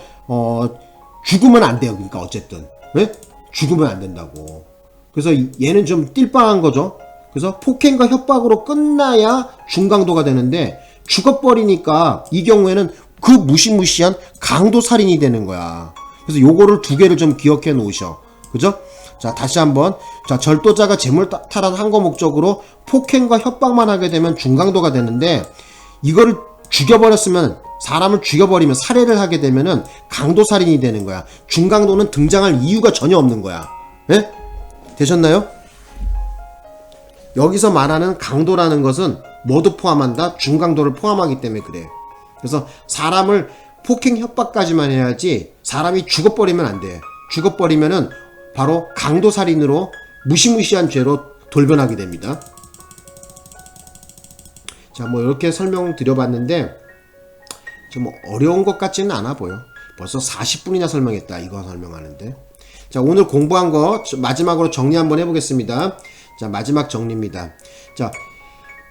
죽으면 안 돼요. 그러니까 어쨌든, 네? 죽으면 안 된다고. 그래서 얘는 좀 띨빵한 거죠. 그래서 폭행과 협박으로 끝나야 중강도가 되는데 죽어버리니까 이 경우에는 그 무시무시한 강도살인이 되는 거야. 그래서 요거를 두 개를 좀 기억해 놓으셔. 그죠? 자, 다시 한번. 자, 절도자가 재물탈환 항거 목적으로 폭행과 협박만 하게 되면 중강도가 되는데, 이거를 죽여버렸으면, 사람을 죽여버리면, 살해를 하게 되면은 강도살인이 되는 거야. 중강도는 등장할 이유가 전혀 없는 거야. 예? 되셨나요? 여기서 말하는 강도라는 것은 모두 포함한다. 중강도를 포함하기 때문에 그래. 그래서 사람을 폭행 협박까지만 해야지 사람이 죽어버리면 안 돼. 죽어버리면은 바로 강도살인으로 무시무시한 죄로 돌변하게 됩니다. 자, 뭐 이렇게 설명을 드려봤는데 좀 어려운 것 같지는 않아 보여. 벌써 40분이나 설명했다. 이거 설명하는데. 자, 오늘 공부한 거 마지막으로 정리 한번 해보겠습니다. 자, 마지막 정리입니다. 자,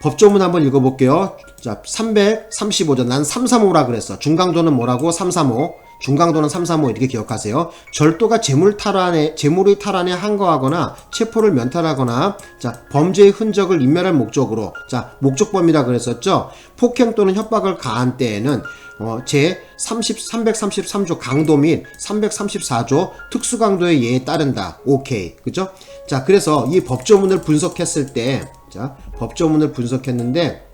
법조문 한번 읽어볼게요. 자, 335조. 난 335라 그랬어. 중강도는 뭐라고? 335. 중강도는 335 이렇게 기억하세요. 절도가 재물의 탈환에 항거하거나 체포를 면탈하거나, 자, 범죄의 흔적을 인멸할 목적으로, 자, 목적범이라 그랬었죠. 폭행 또는 협박을 가한 때에는 제 333조 강도 및 334조 특수강도의 예에 따른다. 오케이. 그죠? 자, 그래서 이 법조문을 분석했을 때, 자, 법조문을 분석했는데,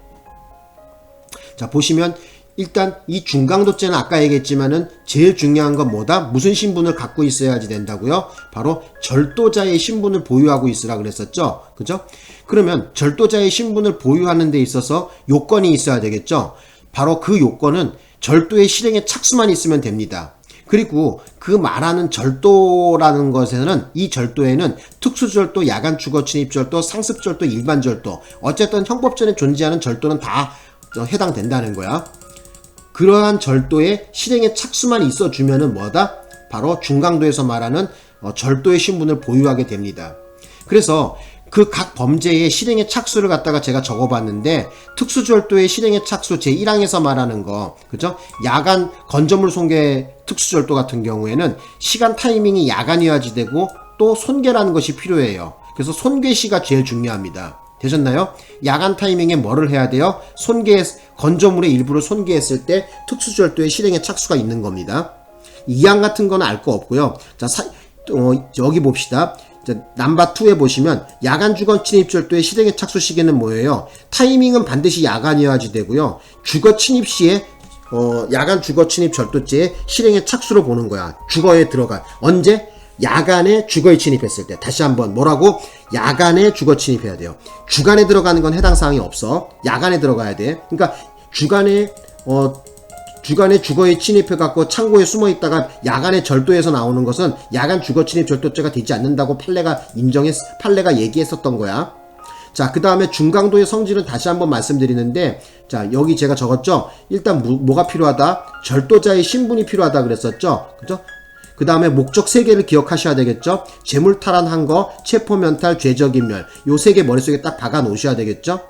자, 보시면 일단 이 중강도죄는 아까 얘기했지만은 제일 중요한 건 뭐다? 무슨 신분을 갖고 있어야지 된다고요? 바로 절도자의 신분을 보유하고 있으라 그랬었죠. 그죠? 그러면 절도자의 신분을 보유하는 데 있어서 요건이 있어야 되겠죠. 바로 그 요건은 절도의 실행에 착수만 있으면 됩니다. 그리고 그 말하는 절도라는 것에는, 이 절도에는 특수절도, 야간주거침입절도, 상습절도, 일반절도, 어쨌든 형법전에 존재하는 절도는 다 해당된다는 거야. 그러한 절도의 실행에 착수만 있어주면은 뭐다? 바로 중강도에서 말하는 절도의 신분을 보유하게 됩니다. 그래서 그 각 범죄의 실행의 착수를 갖다가 제가 적어봤는데, 특수절도의 실행의 착수 제1항에서 말하는 거, 그죠? 야간 건조물 손괴 특수절도 같은 경우에는 시간 타이밍이 야간이어야지 되고 또 손괴라는 것이 필요해요. 그래서 손괴시가 제일 중요합니다. 되셨나요? 야간 타이밍에 뭐를 해야 돼요? 건조물의 일부를 손괴했을 때 특수절도의 실행에 착수가 있는 겁니다. 이항 같은 거는 알 거 없고요. 자, 여기 봅시다. 자, 넘버 2에 보시면 야간 주거 침입절도의 실행에 착수 시기는 뭐예요? 타이밍은 반드시 야간이어야지 되고요. 주거 침입 시에 야간 주거 침입 절도죄의 실행에 착수로 보는 거야. 주거에 들어가. 언제? 야간에 주거에 침입했을 때. 다시 한번 뭐라고? 야간에 주거 침입해야 돼요. 주간에 들어가는 건 해당 사항이 없어. 야간에 들어가야 돼. 그러니까 주간에 주거에 침입해갖고 창고에 숨어있다가 야간에 절도해서 나오는 것은 야간 주거 침입 절도죄가 되지 않는다고 판례가 얘기했었던 거야. 자, 그 다음에 중강도의 성질은 다시 한번 말씀드리는데, 자, 여기 제가 적었죠? 일단 뭐가 필요하다? 절도자의 신분이 필요하다 그랬었죠? 그죠? 그 다음에 목적 3개를 기억하셔야 되겠죠? 재물탈환한 거, 체포면탈, 죄적인멸. 요 3개 머릿속에 딱 박아 놓으셔야 되겠죠?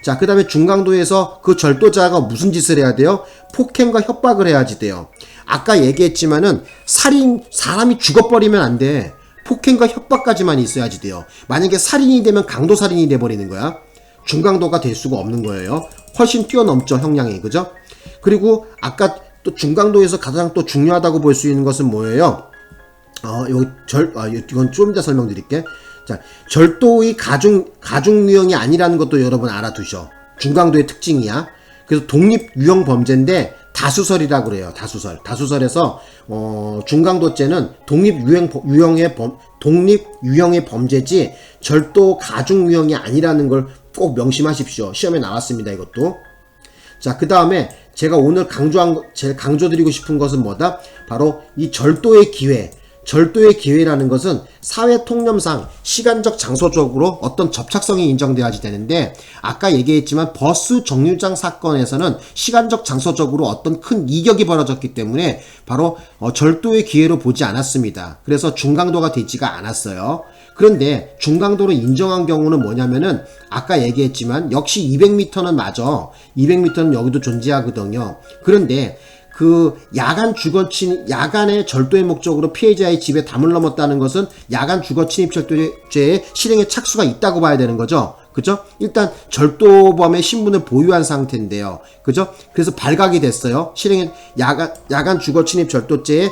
자, 그 다음에 중강도에서 그 절도자가 무슨 짓을 해야 돼요? 폭행과 협박을 해야지 돼요. 아까 얘기했지만은 사람이 죽어버리면 안 돼. 폭행과 협박까지만 있어야지 돼요. 만약에 살인이 되면 강도살인이 돼버리는 거야. 중강도가 될 수가 없는 거예요. 훨씬 뛰어넘죠, 형량이. 그죠? 그리고 아까 또 중강도에서 가장 또 중요하다고 볼 수 있는 것은 뭐예요? 이건 좀 이따 설명드릴게. 자, 절도의 가중 유형이 아니라는 것도 여러분 알아두셔. 중강도의 특징이야. 그래서 독립 유형 범죄인데 다수설이라고 그래요. 다수설에서 중강도죄는 독립 유형의 범죄지 절도 가중 유형이 아니라는 걸 꼭 명심하십시오. 시험에 나왔습니다, 이것도. 자, 그 다음에 제가 오늘 제가 강조드리고 싶은 것은 뭐다? 바로 이 절도의 기회라는 것은 사회 통념상 시간적 장소적으로 어떤 접착성이 인정되어야지 되는데, 아까 얘기했지만 버스 정류장 사건에서는 시간적 장소적으로 어떤 큰 이격이 벌어졌기 때문에 바로 절도의 기회로 보지 않았습니다. 그래서 중강도가 되지가 않았어요. 그런데 중강도로 인정한 경우는 뭐냐면은 아까 얘기했지만 역시 200m는 맞아. 200m는 여기도 존재하거든요. 그런데 그 야간의 절도의 목적으로 피해자의 집에 담을 넘었다는 것은 야간 주거 침입 절도죄의 실행에 착수가 있다고 봐야 되는 거죠. 그죠? 일단 절도범의 신분을 보유한 상태인데요. 그죠? 그래서 발각이 됐어요. 야간 주거 침입 절도죄의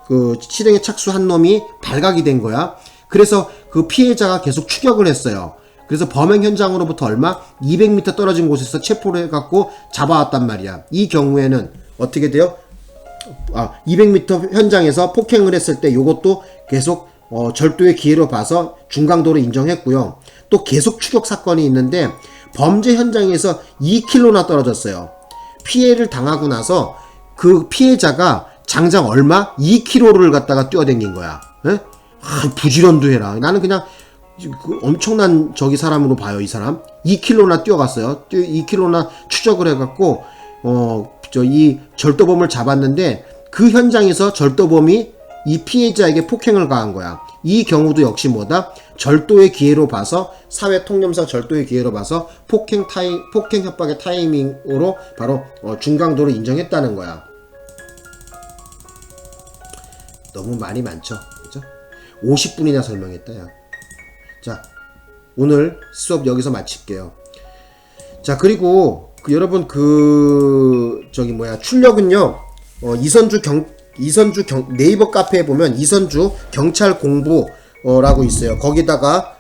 그 실행에 착수한 놈이 발각이 된 거야. 그래서 그 피해자가 계속 추격을 했어요. 그래서 범행 현장으로부터 얼마? 200m 떨어진 곳에서 체포를 해갖고 잡아왔단 말이야. 이 경우에는 어떻게 돼요? 200m 현장에서 폭행을 했을 때 요것도 계속 절도의 기회로 봐서 중강도로 인정했고요. 또 계속 추격 사건이 있는데 범죄 현장에서 2km나 떨어졌어요. 피해를 당하고 나서 그 피해자가 장장 얼마? 2km를 갖다가 뛰어댕긴 거야. 에? 부지런도 해라. 나는 그냥 그 엄청난 사람으로 봐요. 이 사람 2km나 뛰어갔어요. 2km나 추적을 해갖고 이 절도범을 잡았는데 그 현장에서 절도범이 이 피해자에게 폭행을 가한 거야. 이 경우도 역시 뭐다? 절도의 기회로 봐서 사회 통념상 절도의 기회로 봐서 폭행 협박의 타이밍으로 바로 중강도를 인정했다는 거야. 너무 말이 많죠, 그죠? 50분이나 설명했다, 야. 자, 오늘 수업 여기서 마칠게요. 자, 그리고 여러분 출력은요. 이선주 네이버 카페에 보면 이선주 경찰 공부라고 있어요. 거기다가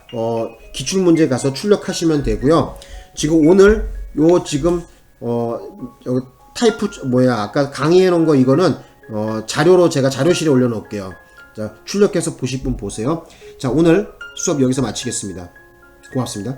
기출 문제 가서 출력하시면 되고요. 지금 오늘 아까 강의해 놓은 거 이거는 자료로 제가 자료실에 올려 놓을게요. 자, 출력해서 보실 분 보세요. 자, 오늘 수업 여기서 마치겠습니다. 고맙습니다.